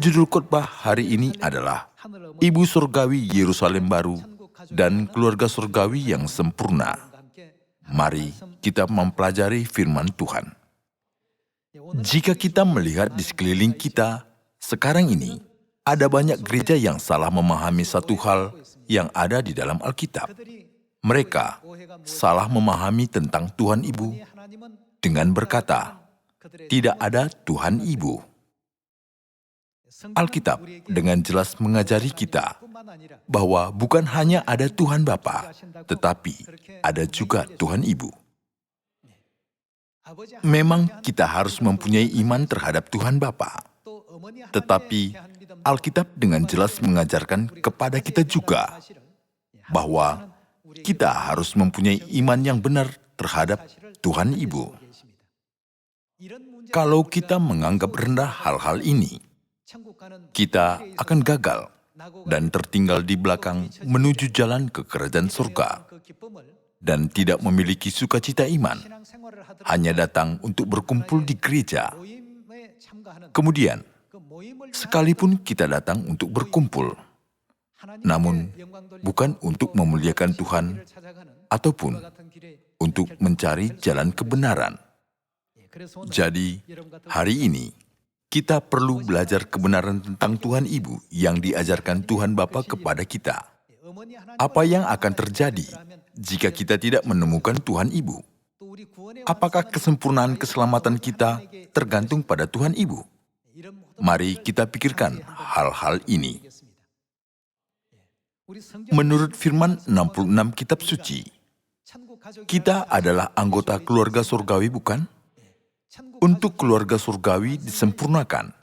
Judul khotbah hari ini adalah Ibu Surgawi Yerusalem Baru dan Keluarga Surgawi yang Sempurna. Mari kita mempelajari firman Tuhan. Jika kita melihat di sekeliling kita, sekarang ini, ada banyak gereja yang salah memahami satu hal yang ada di dalam Alkitab. Mereka salah memahami tentang Tuhan Ibu dengan berkata, tidak ada Tuhan Ibu. Alkitab dengan jelas mengajari kita bahwa bukan hanya ada Tuhan Bapa, tetapi ada juga Tuhan Ibu. Memang kita harus mempunyai iman terhadap Tuhan Bapa, tetapi Alkitab dengan jelas mengajarkan kepada kita juga bahwa kita harus mempunyai iman yang benar terhadap Tuhan Ibu. Kalau kita menganggap rendah hal-hal ini, kita akan gagal dan tertinggal di belakang menuju jalan ke kerajaan surga dan tidak memiliki sukacita iman, hanya datang untuk berkumpul di gereja. Kemudian, sekalipun kita datang untuk berkumpul, namun bukan untuk memuliakan Tuhan ataupun untuk mencari jalan kebenaran. Jadi, hari ini, kita perlu belajar kebenaran tentang Tuhan Ibu yang diajarkan Tuhan Bapa kepada kita. Apa yang akan terjadi jika kita tidak menemukan Tuhan Ibu? Apakah kesempurnaan keselamatan kita tergantung pada Tuhan Ibu? Mari kita pikirkan hal-hal ini. Menurut firman 66 Kitab Suci, kita adalah anggota keluarga surgawi, bukan? Untuk keluarga surgawi disempurnakan,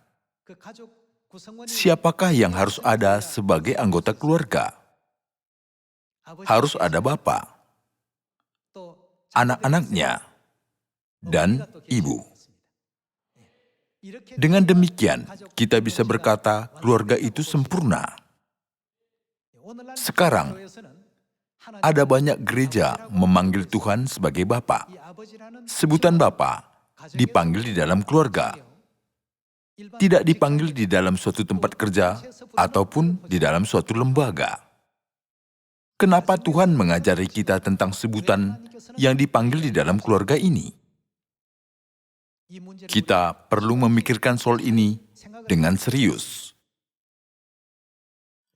siapakah yang harus ada sebagai anggota keluarga? Harus ada Bapa, anak-anaknya, dan ibu. Dengan demikian, kita bisa berkata keluarga itu sempurna. Sekarang, ada banyak gereja memanggil Tuhan sebagai Bapa. Sebutan Bapa dipanggil di dalam keluarga, tidak dipanggil di dalam suatu tempat kerja ataupun di dalam suatu lembaga. Kenapa Tuhan mengajari kita tentang sebutan yang dipanggil di dalam keluarga ini? Kita perlu memikirkan soal ini dengan serius.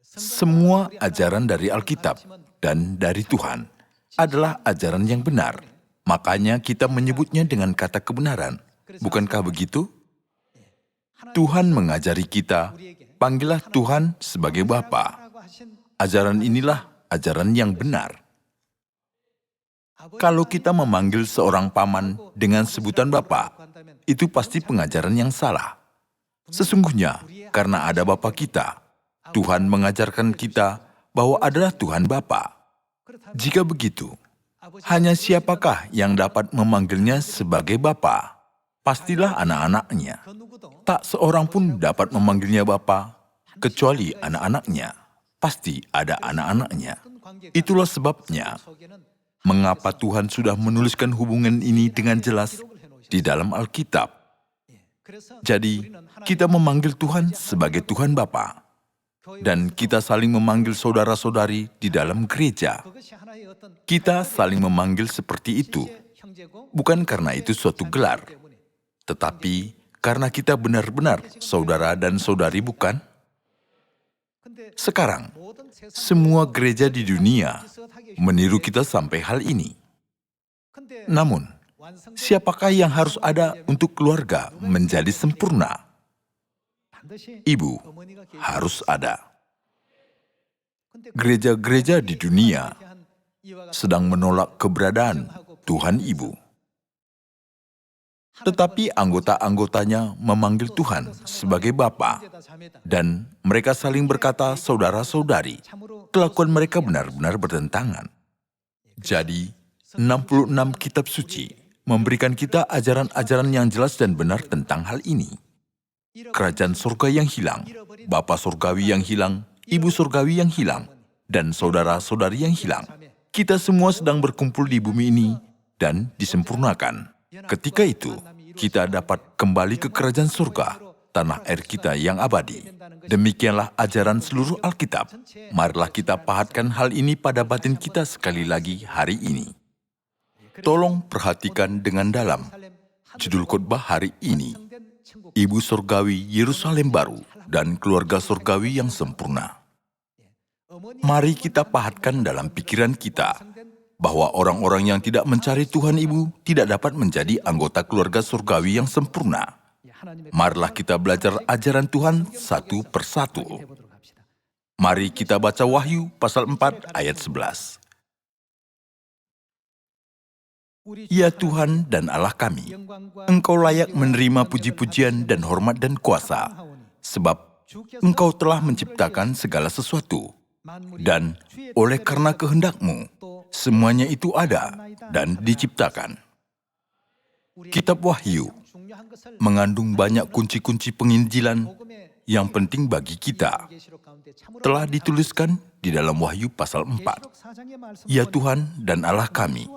Semua ajaran dari Alkitab dan dari Tuhan adalah ajaran yang benar. Makanya kita menyebutnya dengan kata kebenaran. Bukankah begitu? Tuhan mengajari kita, panggillah Tuhan sebagai Bapa. Ajaran inilah ajaran yang benar. Kalau kita memanggil seorang paman dengan sebutan Bapa, itu pasti pengajaran yang salah. Sesungguhnya, karena ada Bapa kita, Tuhan mengajarkan kita bahwa adalah Tuhan Bapa. Jika begitu, hanya siapakah yang dapat memanggilnya sebagai Bapa? Pastilah anak-anaknya. Tak seorang pun dapat memanggilnya Bapa, kecuali anak-anaknya. Pasti ada anak-anaknya. Itulah sebabnya, mengapa Tuhan sudah menuliskan hubungan ini dengan jelas di dalam Alkitab. Jadi, kita memanggil Tuhan sebagai Tuhan Bapa. Dan kita saling memanggil saudara-saudari di dalam gereja. Kita saling memanggil seperti itu, bukan karena itu suatu gelar, tetapi karena kita benar-benar saudara dan saudari, bukan? Sekarang, semua gereja di dunia meniru kita sampai hal ini. Namun, siapakah yang harus ada untuk keluarga menjadi sempurna? Ibu harus ada. Gereja-gereja di dunia sedang menolak keberadaan Tuhan Ibu. Tetapi anggota-anggotanya memanggil Tuhan sebagai Bapa, dan mereka saling berkata saudara-saudari. Kelakuan mereka benar-benar bertentangan. Jadi, 66 Kitab Suci memberikan kita ajaran-ajaran yang jelas dan benar tentang hal ini. Kerajaan surga yang hilang, Bapa surgawi yang hilang, Ibu surgawi yang hilang, dan saudara-saudari yang hilang. Kita semua sedang berkumpul di bumi ini dan disempurnakan. Ketika itu, kita dapat kembali ke kerajaan surga tanah air kita yang abadi. Demikianlah ajaran seluruh Alkitab. Marilah kita pahatkan hal ini pada batin kita sekali lagi hari ini. Tolong perhatikan dengan dalam judul khotbah hari ini, Ibu Surgawi Yerusalem Baru dan Keluarga Surgawi yang Sempurna. Mari kita pahatkan dalam pikiran kita bahwa orang-orang yang tidak mencari Tuhan Ibu tidak dapat menjadi anggota keluarga surgawi yang sempurna. Marilah kita belajar ajaran Tuhan satu persatu. Mari kita baca Wahyu pasal 4 ayat 11. Ya Tuhan dan Allah kami, Engkau layak menerima puji-pujian dan hormat dan kuasa, sebab Engkau telah menciptakan segala sesuatu, dan oleh karena kehendak-Mu, semuanya itu ada dan diciptakan. Kitab Wahyu mengandung banyak kunci-kunci penginjilan yang penting bagi kita. Telah dituliskan di dalam Wahyu pasal 4. Ya Tuhan dan Allah kami,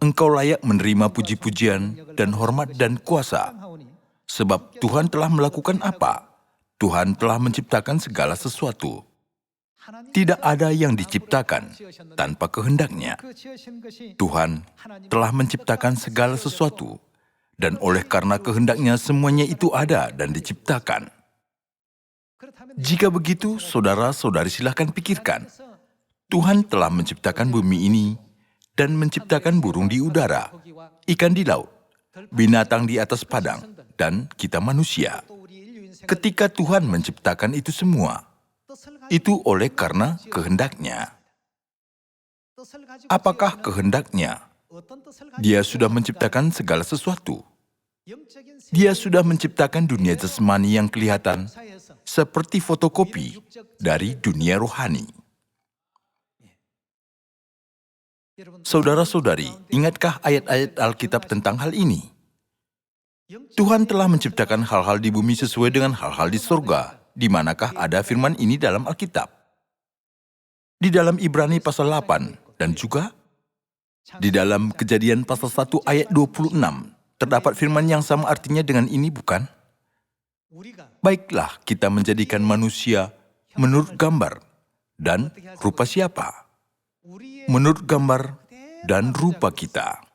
Engkau layak menerima puji-pujian dan hormat dan kuasa, sebab Tuhan telah melakukan apa? Tuhan telah menciptakan segala sesuatu. Tidak ada yang diciptakan tanpa kehendaknya. Tuhan telah menciptakan segala sesuatu, dan oleh karena kehendaknya semuanya itu ada dan diciptakan. Jika begitu, saudara-saudari silahkan pikirkan. Tuhan telah menciptakan bumi ini dan menciptakan burung di udara, ikan di laut, binatang di atas padang, dan kita manusia. Ketika Tuhan menciptakan itu semua, itu oleh karena kehendaknya. Apakah kehendaknya? Dia sudah menciptakan segala sesuatu. Dia sudah menciptakan dunia jasmani yang kelihatan seperti fotokopi dari dunia rohani. Saudara-saudari, ingatkah ayat-ayat Alkitab tentang hal ini? Tuhan telah menciptakan hal-hal di bumi sesuai dengan hal-hal di surga. Di manakah ada firman ini dalam Alkitab? Di dalam Ibrani pasal 8 dan juga di dalam Kejadian pasal 1 ayat 26 terdapat firman yang sama artinya dengan ini, bukan? Baiklah kita menjadikan manusia menurut gambar dan rupa siapa? Menurut gambar dan rupa kita.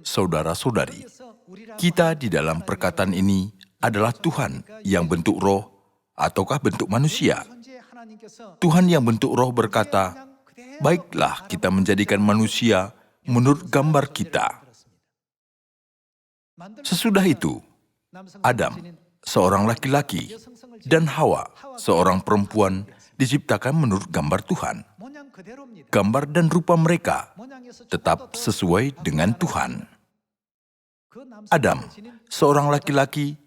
Saudara-saudari, kita di dalam perkataan ini adalah Tuhan yang bentuk roh ataukah bentuk manusia. Tuhan yang bentuk roh berkata, baiklah kita menjadikan manusia menurut gambar kita. Sesudah itu, Adam, seorang laki-laki, dan Hawa, seorang perempuan, diciptakan menurut gambar Tuhan. Gambar dan rupa mereka tetap sesuai dengan Tuhan. Adam, seorang laki-laki,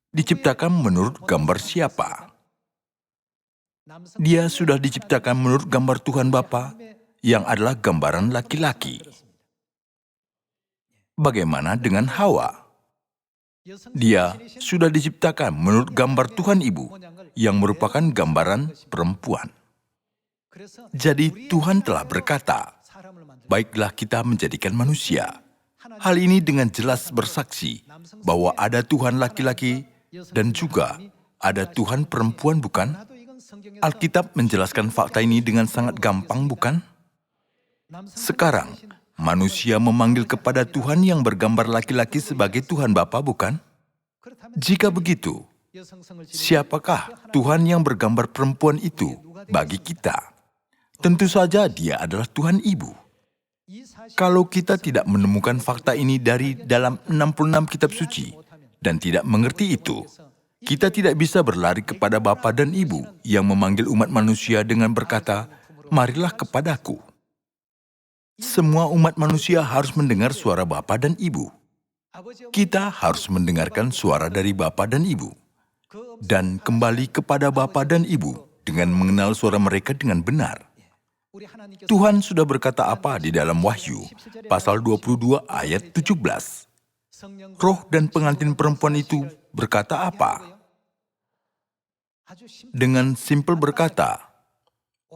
diciptakan menurut gambar siapa? Dia sudah diciptakan menurut gambar Tuhan Bapa, yang adalah gambaran laki-laki. Bagaimana dengan Hawa? Dia sudah diciptakan menurut gambar Tuhan Ibu, yang merupakan gambaran perempuan. Jadi Tuhan telah berkata, baiklah kita menjadikan manusia. Hal ini dengan jelas bersaksi bahwa ada Tuhan laki-laki dan juga ada Tuhan perempuan, bukan? Alkitab menjelaskan fakta ini dengan sangat gampang, bukan? Sekarang, manusia memanggil kepada Tuhan yang bergambar laki-laki sebagai Tuhan Bapa, bukan? Jika begitu, siapakah Tuhan yang bergambar perempuan itu bagi kita? Tentu saja dia adalah Tuhan Ibu. Kalau kita tidak menemukan fakta ini dari dalam 66 kitab suci dan tidak mengerti itu, kita tidak bisa berlari kepada Bapa dan Ibu yang memanggil umat manusia dengan berkata, marilah kepadaku. Semua umat manusia harus mendengar suara Bapa dan Ibu. Kita harus mendengarkan suara dari Bapa dan Ibu dan kembali kepada Bapa dan Ibu dengan mengenal suara mereka dengan benar. Tuhan sudah berkata apa di dalam Wahyu pasal 22 ayat 17? Roh dan pengantin perempuan itu berkata apa? Dengan simpel berkata,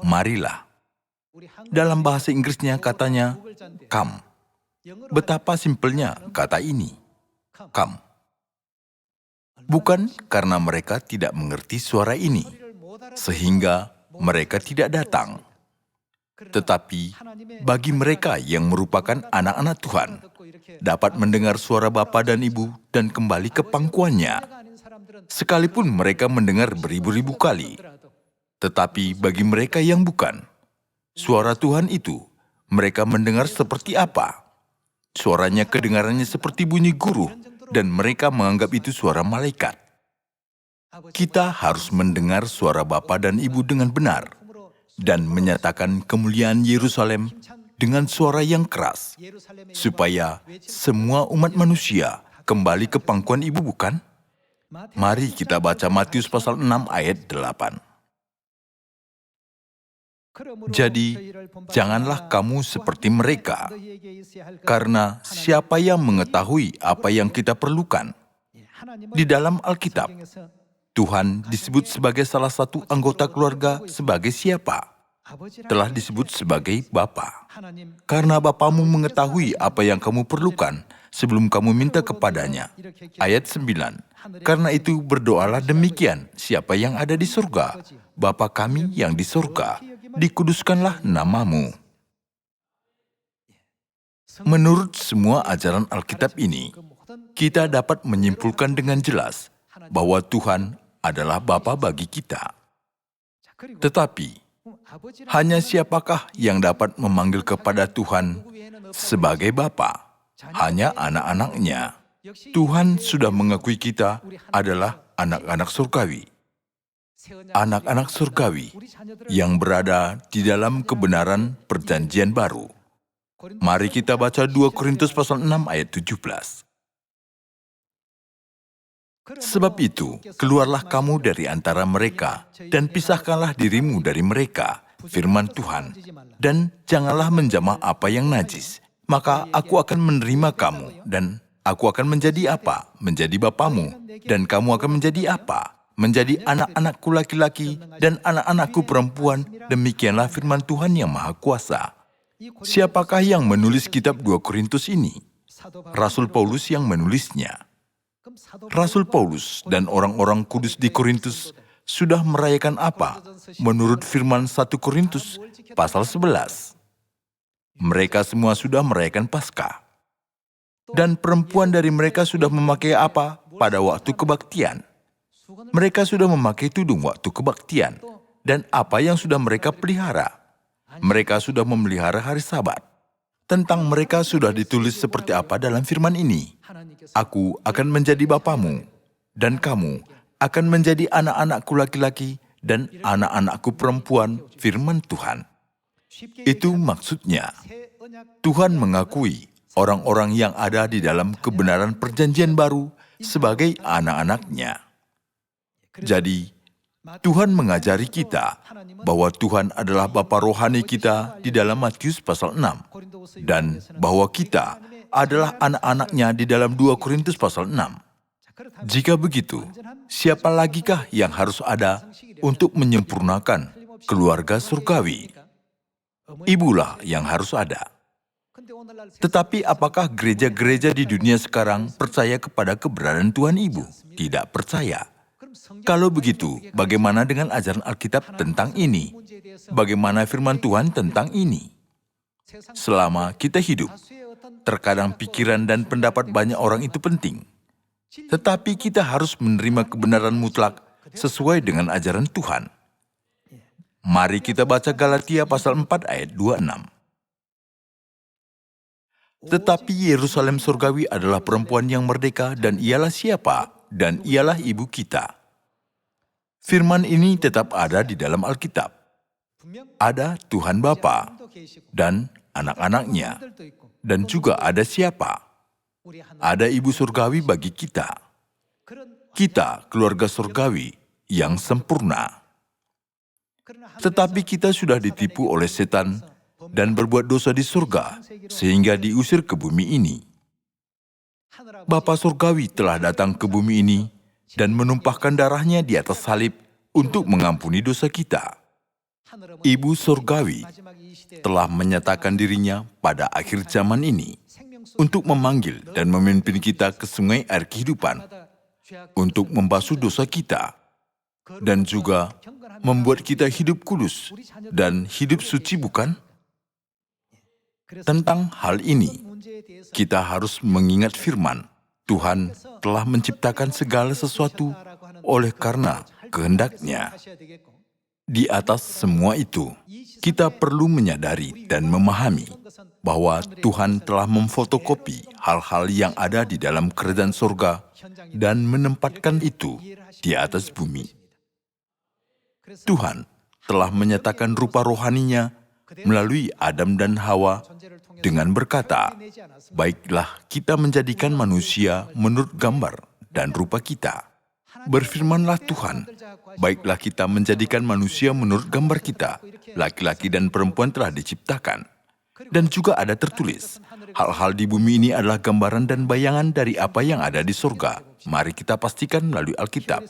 marilah. Dalam bahasa Inggrisnya katanya, come. Betapa simpelnya kata ini, come. Bukan karena mereka tidak mengerti suara ini, sehingga mereka tidak datang. Tetapi bagi mereka yang merupakan anak-anak Tuhan, dapat mendengar suara Bapa dan Ibu dan kembali ke pangkuannya, sekalipun mereka mendengar beribu-ribu kali. Tetapi bagi mereka yang bukan, suara Tuhan itu, mereka mendengar seperti apa? Suaranya kedengarannya seperti bunyi guru, dan mereka menganggap itu suara malaikat. Kita harus mendengar suara Bapa dan Ibu dengan benar, dan menyatakan kemuliaan Yerusalem dengan suara yang keras, supaya semua umat manusia kembali ke pangkuan Ibu, bukan? Mari kita baca Matius pasal 6 ayat 8. Jadi, janganlah kamu seperti mereka, karena siapa yang mengetahui apa yang kita perlukan? Di dalam Alkitab, Tuhan disebut sebagai salah satu anggota keluarga sebagai siapa? Telah disebut sebagai Bapa. Karena Bapamu mengetahui apa yang kamu perlukan sebelum kamu minta kepadanya. Ayat 9. Karena itu berdoalah demikian, siapa yang ada di surga, Bapa kami yang di surga, dikuduskanlah namamu. Menurut semua ajaran Alkitab ini, kita dapat menyimpulkan dengan jelas bahwa Tuhan adalah Bapa bagi kita. Tetapi, hanya siapakah yang dapat memanggil kepada Tuhan sebagai Bapa? Hanya anak-anaknya. Tuhan sudah mengakui kita adalah anak-anak surgawi. Anak-anak surgawi yang berada di dalam kebenaran perjanjian baru. Mari kita baca 2 Korintus pasal 6 ayat 17. Sebab itu, keluarlah kamu dari antara mereka, dan pisahkanlah dirimu dari mereka, firman Tuhan, dan janganlah menjamah apa yang najis. Maka aku akan menerima kamu, dan aku akan menjadi apa? Menjadi bapamu, dan kamu akan menjadi apa? Menjadi anak-anakku laki-laki dan anak-anakku perempuan, demikianlah firman Tuhan yang Maha Kuasa. Siapakah yang menulis kitab 2 Korintus ini? Rasul Paulus yang menulisnya. Rasul Paulus dan orang-orang kudus di Korintus sudah merayakan apa? Menurut firman 1 Korintus pasal 11. Mereka semua sudah merayakan Paskah. Dan perempuan dari mereka sudah memakai apa pada waktu kebaktian? Mereka sudah memakai tudung waktu kebaktian. Dan apa yang sudah mereka pelihara? Mereka sudah memelihara hari Sabat. Tentang mereka sudah ditulis seperti apa dalam firman ini? Aku akan menjadi bapamu, dan kamu akan menjadi anak-anakku laki-laki dan anak-anakku perempuan, firman Tuhan. Itu maksudnya, Tuhan mengakui orang-orang yang ada di dalam kebenaran perjanjian baru sebagai anak-anaknya. Jadi, Tuhan mengajari kita bahwa Tuhan adalah Bapa rohani kita di dalam Matius pasal 6, dan bahwa kita adalah anak-anaknya di dalam 2 Korintus pasal 6. Jika begitu, siapa lagikah yang harus ada untuk menyempurnakan keluarga surgawi? Ibulah yang harus ada. Tetapi apakah gereja-gereja di dunia sekarang percaya kepada keberadaan Tuhan Ibu? Tidak percaya. Kalau begitu, bagaimana dengan ajaran Alkitab tentang ini? Bagaimana firman Tuhan tentang ini? Selama kita hidup, terkadang pikiran dan pendapat banyak orang itu penting. Tetapi kita harus menerima kebenaran mutlak sesuai dengan ajaran Tuhan. Mari kita baca Galatia pasal 4 ayat 26. Tetapi Yerusalem surgawi adalah perempuan yang merdeka, dan ialah siapa? Dan ialah ibu kita. Firman ini tetap ada di dalam Alkitab. Ada Tuhan Bapa dan anak-anaknya, dan juga ada siapa? Ada ibu surgawi bagi kita. Kita keluarga surgawi yang sempurna. Tetapi kita sudah ditipu oleh setan dan berbuat dosa di surga, sehingga diusir ke bumi ini. Bapa surgawi telah datang ke bumi ini dan menumpahkan darahnya di atas salib untuk mengampuni dosa kita. Ibu surgawi telah menyatakan dirinya pada akhir zaman ini untuk memanggil dan memimpin kita ke sungai air kehidupan, untuk membasuh dosa kita dan juga membuat kita hidup kudus dan hidup suci, bukan? Tentang hal ini, kita harus mengingat firman, Tuhan telah menciptakan segala sesuatu oleh karena kehendak-Nya. Di atas semua itu, kita perlu menyadari dan memahami bahwa Tuhan telah memfotokopi hal-hal yang ada di dalam kerajaan surga dan menempatkan itu di atas bumi. Tuhan telah menyatakan rupa rohaninya melalui Adam dan Hawa dengan berkata, "Baiklah kita menjadikan manusia menurut gambar dan rupa kita." Berfirmanlah Tuhan, "Baiklah kita menjadikan manusia menurut gambar kita, laki-laki dan perempuan telah diciptakan." Dan juga ada tertulis, hal-hal di bumi ini adalah gambaran dan bayangan dari apa yang ada di surga. Mari kita pastikan melalui Alkitab.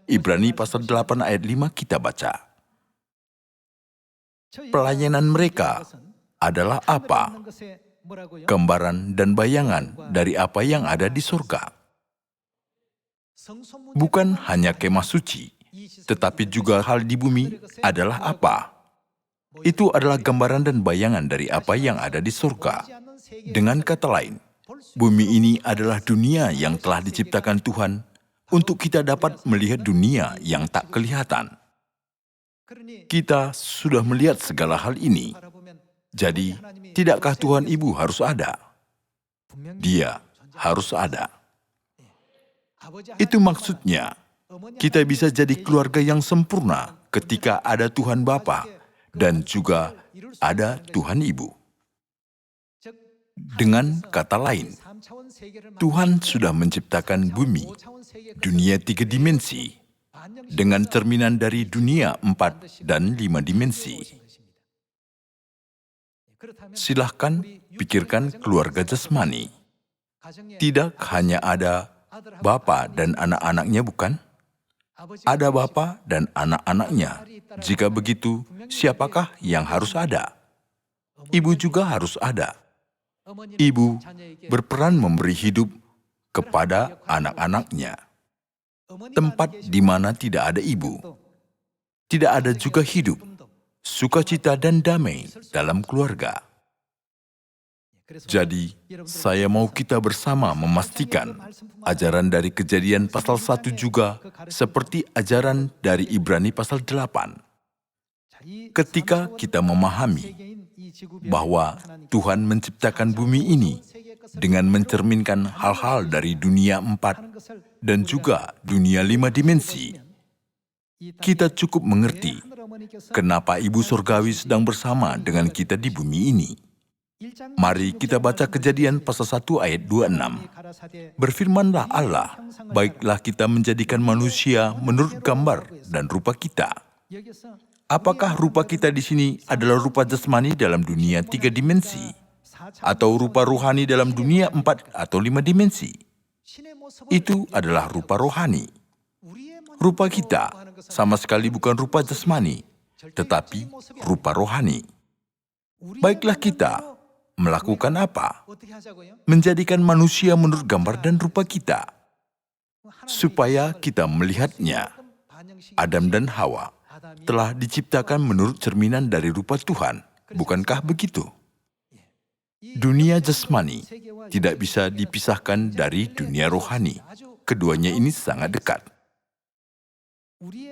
Ibrani pasal 8 ayat 5 kita baca. Pelayanan mereka adalah apa? Gambaran dan bayangan dari apa yang ada di surga. Bukan hanya kemah suci, tetapi juga hal di bumi adalah apa? Itu adalah gambaran dan bayangan dari apa yang ada di surga. Dengan kata lain, bumi ini adalah dunia yang telah diciptakan Tuhan untuk kita dapat melihat dunia yang tak kelihatan. Kita sudah melihat segala hal ini. Jadi, tidakkah Tuhan Ibu harus ada? Dia harus ada. Itu maksudnya, kita bisa jadi keluarga yang sempurna ketika ada Tuhan Bapa dan juga ada Tuhan Ibu. Dengan kata lain, Tuhan sudah menciptakan bumi, dunia 3 dimensi, dengan cerminan dari dunia 4 dan 5 dimensi. Silahkan pikirkan keluarga jasmani. Tidak hanya ada Bapa dan anak-anaknya, bukan? Ada Bapa dan anak-anaknya. Jika begitu, siapakah yang harus ada? Ibu juga harus ada. Ibu berperan memberi hidup kepada anak-anaknya. Tempat di mana tidak ada ibu, tidak ada juga hidup, sukacita dan damai dalam keluarga. Jadi, saya mau kita bersama memastikan ajaran dari Kejadian pasal 1 juga seperti ajaran dari Ibrani pasal 8. Ketika kita memahami bahwa Tuhan menciptakan bumi ini dengan mencerminkan hal-hal dari dunia 4 dan juga dunia 5 dimensi, kita cukup mengerti kenapa Ibu Surgawi sedang bersama dengan kita di bumi ini. Mari kita baca Kejadian pasal 1 ayat 26. Berfirmanlah Allah, baiklah kita menjadikan manusia menurut gambar dan rupa kita. Apakah rupa kita di sini adalah rupa jasmani dalam dunia 3 dimensi? Atau rupa rohani dalam dunia 4 atau 5 dimensi? Itu adalah rupa rohani. Rupa kita sama sekali bukan rupa jasmani, tetapi rupa rohani. Baiklah kita melakukan apa? Menjadikan manusia menurut gambar dan rupa kita, supaya kita melihatnya. Adam dan Hawa telah diciptakan menurut cerminan dari rupa Tuhan, bukankah begitu? Dunia jasmani tidak bisa dipisahkan dari dunia rohani. Keduanya ini sangat dekat.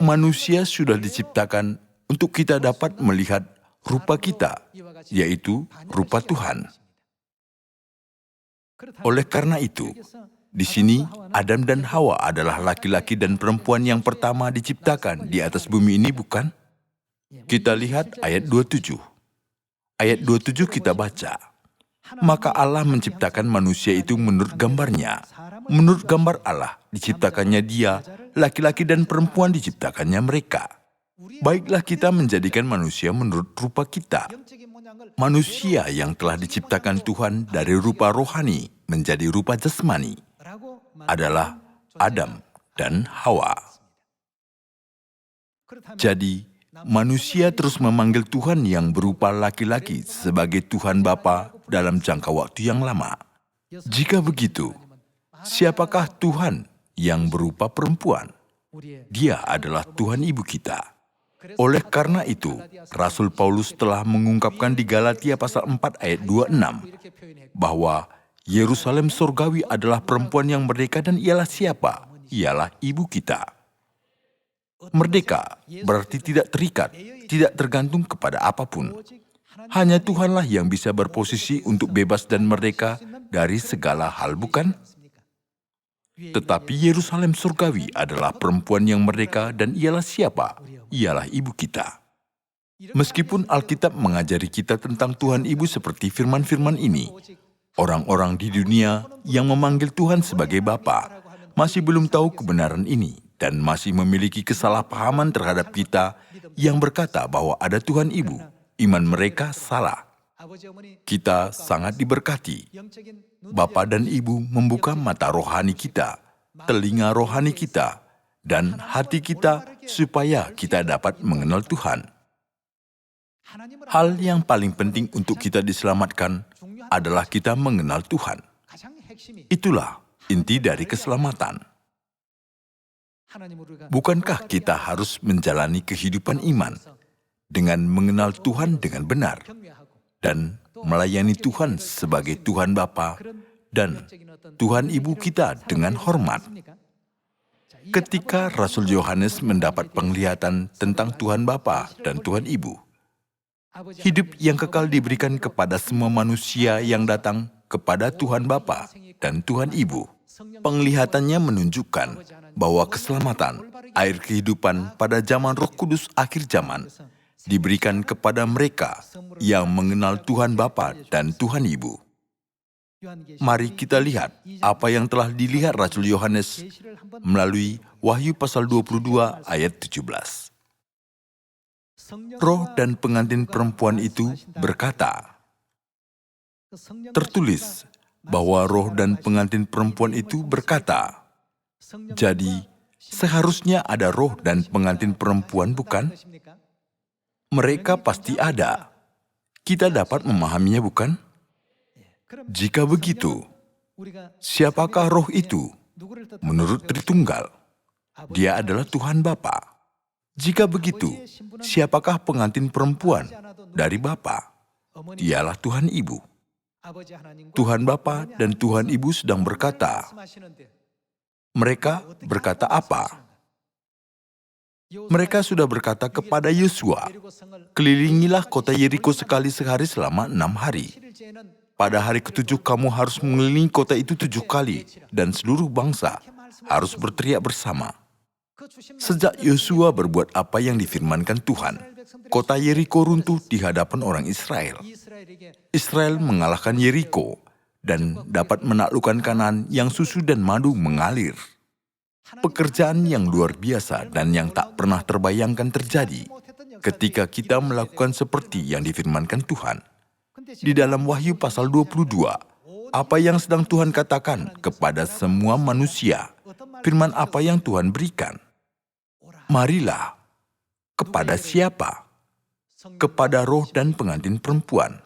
Manusia sudah diciptakan untuk kita dapat melihat rupa kita, yaitu rupa Tuhan. Oleh karena itu, di sini Adam dan Hawa adalah laki-laki dan perempuan yang pertama diciptakan di atas bumi ini, bukan? Kita lihat ayat 27. Ayat 27 kita baca. Maka Allah menciptakan manusia itu menurut gambarnya. Menurut gambar Allah diciptakannya dia, laki-laki dan perempuan diciptakannya mereka. Baiklah kita menjadikan manusia menurut rupa kita. Manusia yang telah diciptakan Tuhan dari rupa rohani menjadi rupa jasmani adalah Adam dan Hawa. Jadi, manusia terus memanggil Tuhan yang berupa laki-laki sebagai Tuhan Bapa dalam jangka waktu yang lama. Jika begitu, siapakah Tuhan yang berupa perempuan. Dia adalah Tuhan Ibu kita. Oleh karena itu, Rasul Paulus telah mengungkapkan di Galatia pasal 4 ayat 26 bahwa Yerusalem surgawi adalah perempuan yang merdeka dan ialah siapa? Ialah ibu kita. Merdeka berarti tidak terikat, tidak tergantung kepada apapun. Hanya Tuhanlah yang bisa berposisi untuk bebas dan merdeka dari segala hal, bukan? Tetapi Yerusalem surgawi adalah perempuan yang merdeka dan ialah siapa? Ialah ibu kita. Meskipun Alkitab mengajari kita tentang Tuhan Ibu seperti firman-firman ini, orang-orang di dunia yang memanggil Tuhan sebagai Bapa masih belum tahu kebenaran ini dan masih memiliki kesalahpahaman terhadap kita yang berkata bahwa ada Tuhan Ibu. Iman mereka salah. Kita sangat diberkati. Bapa dan Ibu membuka mata rohani kita, telinga rohani kita, dan hati kita supaya kita dapat mengenal Tuhan. Hal yang paling penting untuk kita diselamatkan adalah kita mengenal Tuhan. Itulah inti dari keselamatan. Bukankah kita harus menjalani kehidupan iman dengan mengenal Tuhan dengan benar dan melayani Tuhan sebagai Tuhan Bapa dan Tuhan Ibu kita dengan hormat? Ketika Rasul Yohanes mendapat penglihatan tentang Tuhan Bapa dan Tuhan Ibu, hidup yang kekal diberikan kepada semua manusia yang datang kepada Tuhan Bapa dan Tuhan Ibu. Penglihatannya menunjukkan bahwa keselamatan, air kehidupan pada zaman Roh Kudus akhir zaman, diberikan kepada mereka yang mengenal Tuhan Bapa dan Tuhan Ibu. Mari kita lihat apa yang telah dilihat Rasul Yohanes melalui Wahyu pasal 22 ayat 17. Roh dan pengantin perempuan itu berkata, tertulis bahwa roh dan pengantin perempuan itu berkata, jadi seharusnya ada roh dan pengantin perempuan, bukan? Mereka pasti ada. Kita dapat memahaminya, bukan? Jika begitu, siapakah roh itu? Menurut Tritunggal, dia adalah Tuhan Bapa. Jika begitu, siapakah pengantin perempuan dari Bapa? Dialah Tuhan Ibu. Tuhan Bapa dan Tuhan Ibu sedang berkata. Mereka berkata apa? Mereka sudah berkata kepada Yosua, kelilingilah kota Yeriko sekali sehari selama 6 hari. Pada hari ke-7 kamu harus mengelilingi kota itu 7 kali, dan seluruh bangsa harus berteriak bersama. Sejak Yosua berbuat apa yang difirmankan Tuhan, kota Yeriko runtuh di hadapan orang Israel. Israel mengalahkan Yeriko dan dapat menaklukkan Kanaan yang susu dan madu mengalir. Pekerjaan yang luar biasa dan yang tak pernah terbayangkan terjadi ketika kita melakukan seperti yang difirmankan Tuhan. Di dalam Wahyu pasal 22, apa yang sedang Tuhan katakan kepada semua manusia, firman apa yang Tuhan berikan? Marilah. Kepada siapa? Kepada roh dan pengantin perempuan.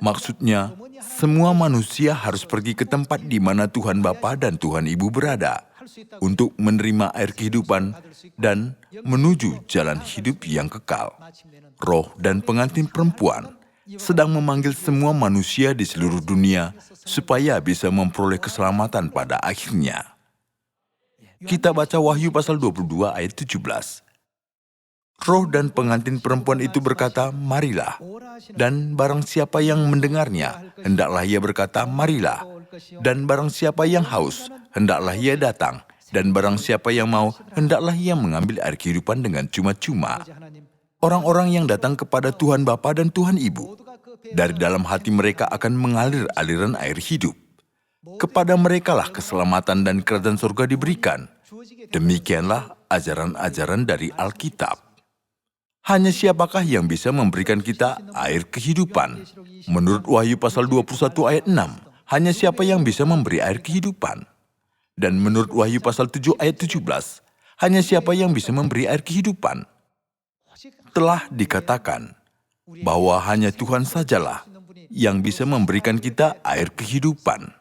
Maksudnya, semua manusia harus pergi ke tempat di mana Tuhan Bapa dan Tuhan Ibu berada untuk menerima air kehidupan dan menuju jalan hidup yang kekal. Roh dan pengantin perempuan sedang memanggil semua manusia di seluruh dunia supaya bisa memperoleh keselamatan pada akhirnya. Kita baca Wahyu pasal 22 ayat 17. Roh dan pengantin perempuan itu berkata, marilah. Dan barang siapa yang mendengarnya, hendaklah ia berkata, marilah. Dan barang siapa yang haus, hendaklah ia datang. Dan barang siapa yang mau, hendaklah ia mengambil air kehidupan dengan cuma-cuma. Orang-orang yang datang kepada Tuhan Bapa dan Tuhan Ibu, dari dalam hati mereka akan mengalir aliran air hidup. Kepada merekalah keselamatan dan kerajaan surga diberikan. Demikianlah ajaran-ajaran dari Alkitab. Hanya siapakah yang bisa memberikan kita air kehidupan? Menurut Wahyu pasal 21 ayat 6, hanya siapa yang bisa memberi air kehidupan? Dan menurut Wahyu pasal 7 ayat 17, hanya siapa yang bisa memberi air kehidupan? Telah dikatakan bahwa hanya Tuhan sajalah yang bisa memberikan kita air kehidupan.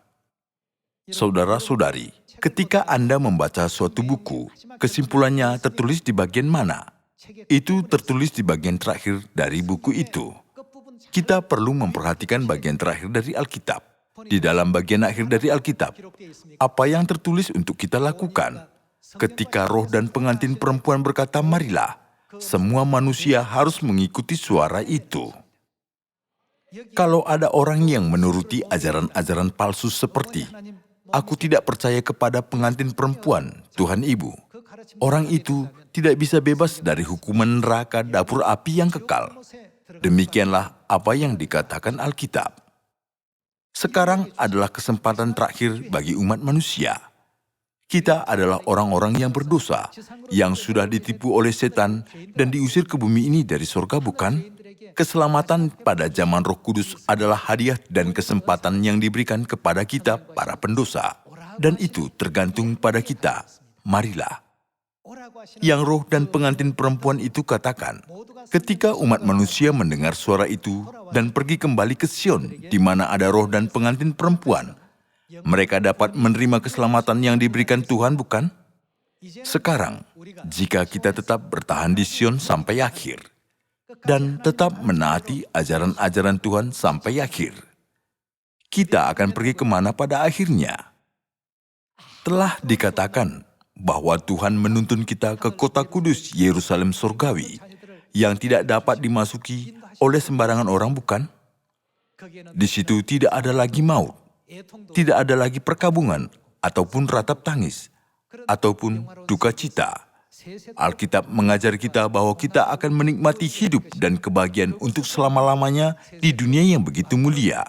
Saudara-saudari, Ketika Anda membaca suatu buku, kesimpulannya tertulis di bagian mana? Itu tertulis di bagian terakhir dari buku itu. Kita perlu memperhatikan bagian terakhir dari Alkitab. Di dalam bagian akhir dari Alkitab, apa yang tertulis untuk kita lakukan? Ketika roh dan pengantin perempuan berkata, marilah, semua manusia harus mengikuti suara itu. Kalau ada orang yang menuruti ajaran-ajaran palsu seperti, aku tidak percaya kepada pengantin perempuan, Tuhan Ibu. Orang itu tidak bisa bebas dari hukuman neraka dapur api yang kekal. Demikianlah apa yang dikatakan Alkitab. Sekarang adalah kesempatan terakhir bagi umat manusia. Kita adalah orang-orang yang berdosa, yang sudah ditipu oleh setan dan diusir ke bumi ini dari surga, bukan? Keselamatan pada zaman Roh Kudus adalah hadiah dan kesempatan yang diberikan kepada kita, para pendosa. Dan itu tergantung pada kita. Marilah. Yang roh dan pengantin perempuan itu katakan, ketika umat manusia mendengar suara itu dan pergi kembali ke Sion, di mana ada roh dan pengantin perempuan, mereka dapat menerima keselamatan yang diberikan Tuhan, bukan? Sekarang, jika kita tetap bertahan di Sion sampai akhir, dan tetap menaati ajaran-ajaran Tuhan sampai akhir, kita akan pergi kemana pada akhirnya? Telah dikatakan bahwa Tuhan menuntun kita ke kota kudus Yerusalem surgawi yang tidak dapat dimasuki oleh sembarangan orang, bukan? Di situ tidak ada lagi maut, tidak ada lagi perkabungan, ataupun ratap tangis, ataupun duka cita. Alkitab mengajar kita bahwa kita akan menikmati hidup dan kebahagiaan untuk selama-lamanya di dunia yang begitu mulia,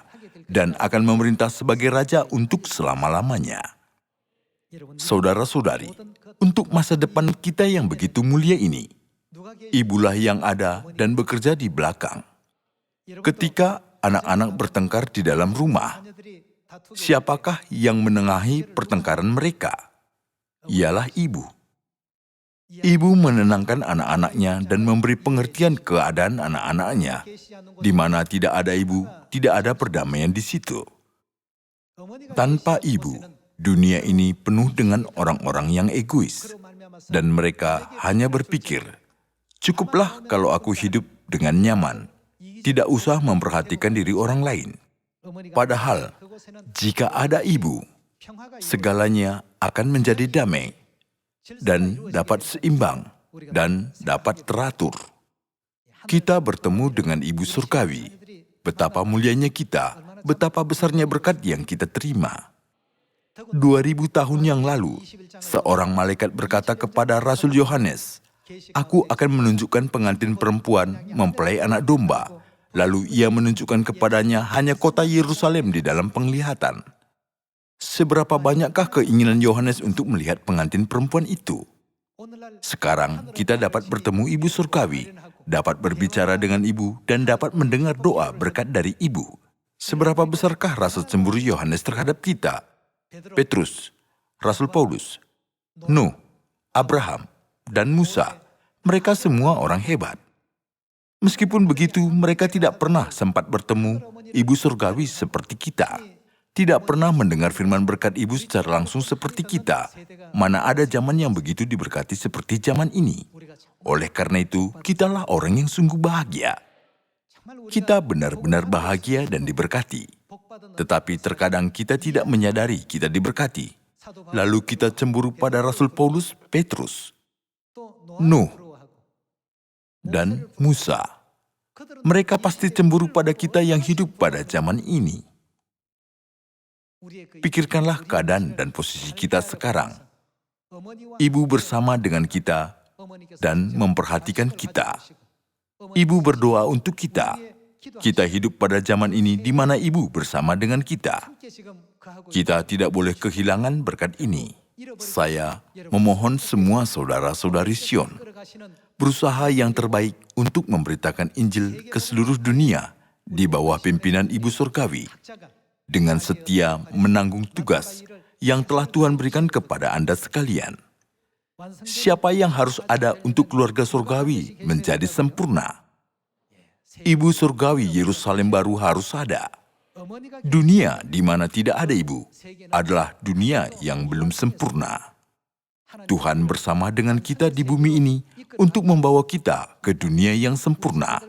dan akan memerintah sebagai raja untuk selama-lamanya. Saudara-saudari, untuk masa depan kita yang begitu mulia ini, ibulah yang ada dan bekerja di belakang. Ketika anak-anak bertengkar di dalam rumah, siapakah yang menengahi pertengkaran mereka? Ialah ibu. Ibu menenangkan anak-anaknya dan memberi pengertian keadaan anak-anaknya. Di mana tidak ada ibu, tidak ada perdamaian di situ. Tanpa ibu, dunia ini penuh dengan orang-orang yang egois. Dan mereka hanya berpikir, cukuplah kalau aku hidup dengan nyaman. Tidak usah memperhatikan diri orang lain. Padahal, jika ada ibu, segalanya akan menjadi damai dan dapat seimbang dan dapat teratur. Kita bertemu dengan Ibu Surgawi. Betapa mulianya kita, betapa besarnya berkat yang kita terima. 2000 tahun yang lalu, seorang malaikat berkata kepada Rasul Yohanes, "Aku akan menunjukkan pengantin perempuan mempelai anak domba." Lalu ia menunjukkan kepadanya hanya kota Yerusalem di dalam penglihatan. Seberapa banyakkah keinginan Yohanes untuk melihat pengantin perempuan itu? Sekarang kita dapat bertemu Ibu Surgawi, dapat berbicara dengan Ibu, dan dapat mendengar doa berkat dari Ibu. Seberapa besarkah rasa cemburu Yohanes terhadap kita? Petrus, Rasul Paulus, Nuh, Abraham, dan Musa, mereka semua orang hebat. Meskipun begitu, mereka tidak pernah sempat bertemu Ibu Surgawi seperti kita. Tidak pernah mendengar firman berkat Ibu secara langsung seperti kita. Mana ada zaman yang begitu diberkati seperti zaman ini. Oleh karena itu, kitalah orang yang sungguh bahagia. Kita benar-benar bahagia dan diberkati. Tetapi terkadang kita tidak menyadari kita diberkati. Lalu kita cemburu pada Rasul Paulus, Petrus, Nuh, dan Musa. Mereka pasti cemburu pada kita yang hidup pada zaman ini. Pikirkanlah keadaan dan posisi kita sekarang. Ibu bersama dengan kita dan memperhatikan kita. Ibu berdoa untuk kita. Kita hidup pada zaman ini di mana Ibu bersama dengan kita. Kita tidak boleh kehilangan berkat ini. Saya memohon semua saudara-saudari Sion berusaha yang terbaik untuk memberitakan Injil ke seluruh dunia di bawah pimpinan Ibu Surgawi, dengan setia menanggung tugas yang telah Tuhan berikan kepada Anda sekalian. Siapa yang harus ada untuk keluarga surgawi menjadi sempurna? Ibu Surgawi Yerusalem baru harus ada. Dunia di mana tidak ada ibu adalah dunia yang belum sempurna. Tuhan bersama dengan kita di bumi ini untuk membawa kita ke dunia yang sempurna.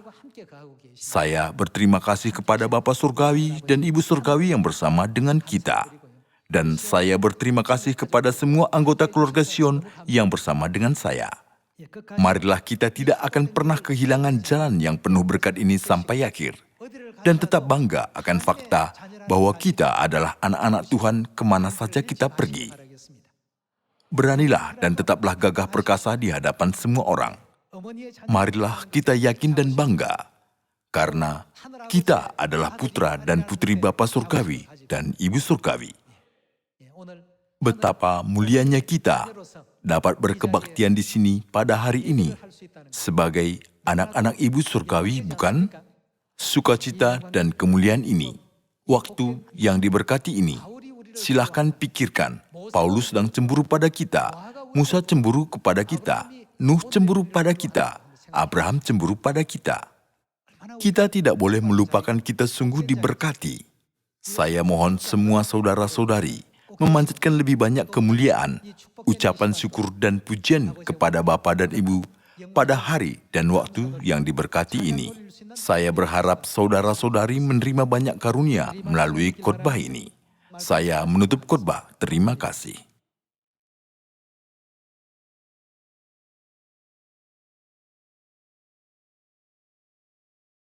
Saya berterima kasih kepada Bapa Surgawi dan Ibu Surgawi yang bersama dengan kita. Dan saya berterima kasih kepada semua anggota keluarga Sion yang bersama dengan saya. Marilah kita tidak akan pernah kehilangan jalan yang penuh berkat ini sampai akhir. Dan tetap bangga akan fakta bahwa kita adalah anak-anak Tuhan kemana saja kita pergi. Beranilah dan tetaplah gagah perkasa di hadapan semua orang. Marilah kita yakin dan bangga, karena kita adalah putra dan putri Bapa Surgawi dan Ibu Surgawi. Betapa mulianya kita dapat berkebaktian di sini pada hari ini sebagai anak-anak Ibu Surgawi, bukan? Sukacita dan kemuliaan ini, waktu yang diberkati ini, silahkan pikirkan, Paulus sedang cemburu pada kita, Musa cemburu kepada kita, Nuh cemburu pada kita, Abraham cemburu pada kita. Kita tidak boleh melupakan kita sungguh diberkati. Saya mohon semua saudara-saudari memanjatkan lebih banyak kemuliaan, ucapan syukur dan pujian kepada Bapa dan Ibu pada hari dan waktu yang diberkati ini. Saya berharap saudara-saudari menerima banyak karunia melalui khotbah ini. Saya menutup khotbah. Terima kasih.